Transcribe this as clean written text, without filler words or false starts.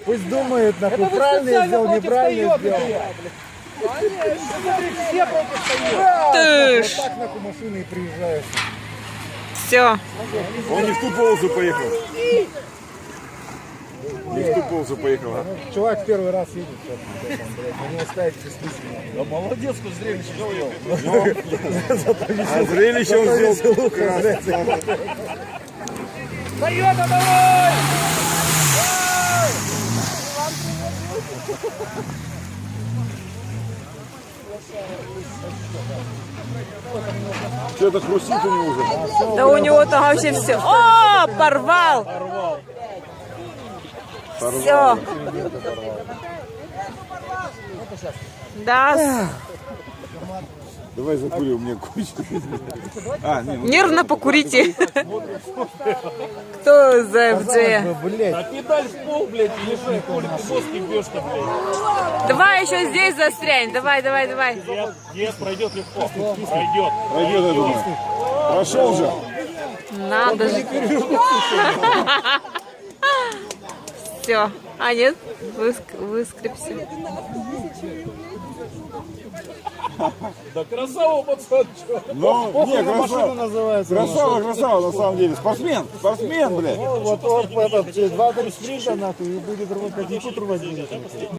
Пусть думают, нахуй, правильно я сделал, неправильно сделал. Все против стоят. Вот так нахуй машины и приезжают. Все. Он не в ту полосу поехал. Не в ту полосу поехал, а? Чувак первый раз едет, сейчас, блядь, на него ставить бессмысленно. Да молодец, что зрелище сделал. А зрелище он сделал красиво. Тойота, давай! Что-то хрустит у него уже. Да у него там вообще все. О, порвал! Все. Да, Давай закурим, мне кучу. А, не, ну, нервно покурите. Кто за ФД? Блядь, А педаль в пол, блядь, и лежай, Коля, ты доски бьешь-то, блядь. Давай еще здесь застрянь. Давай, давай, давай. Нет, пройдет легко. Пройдет. пойдет, я думаю. Прошел же. Надо же. Все. А нет, выскребся. Да красава, пацан, чё? Ну, не, машина красава. называется. Красава, на самом деле. Спортсмен, блядь. Вот этот, через 2-3 спринта, нахуй, и будет рвать, как и тут рвать будет.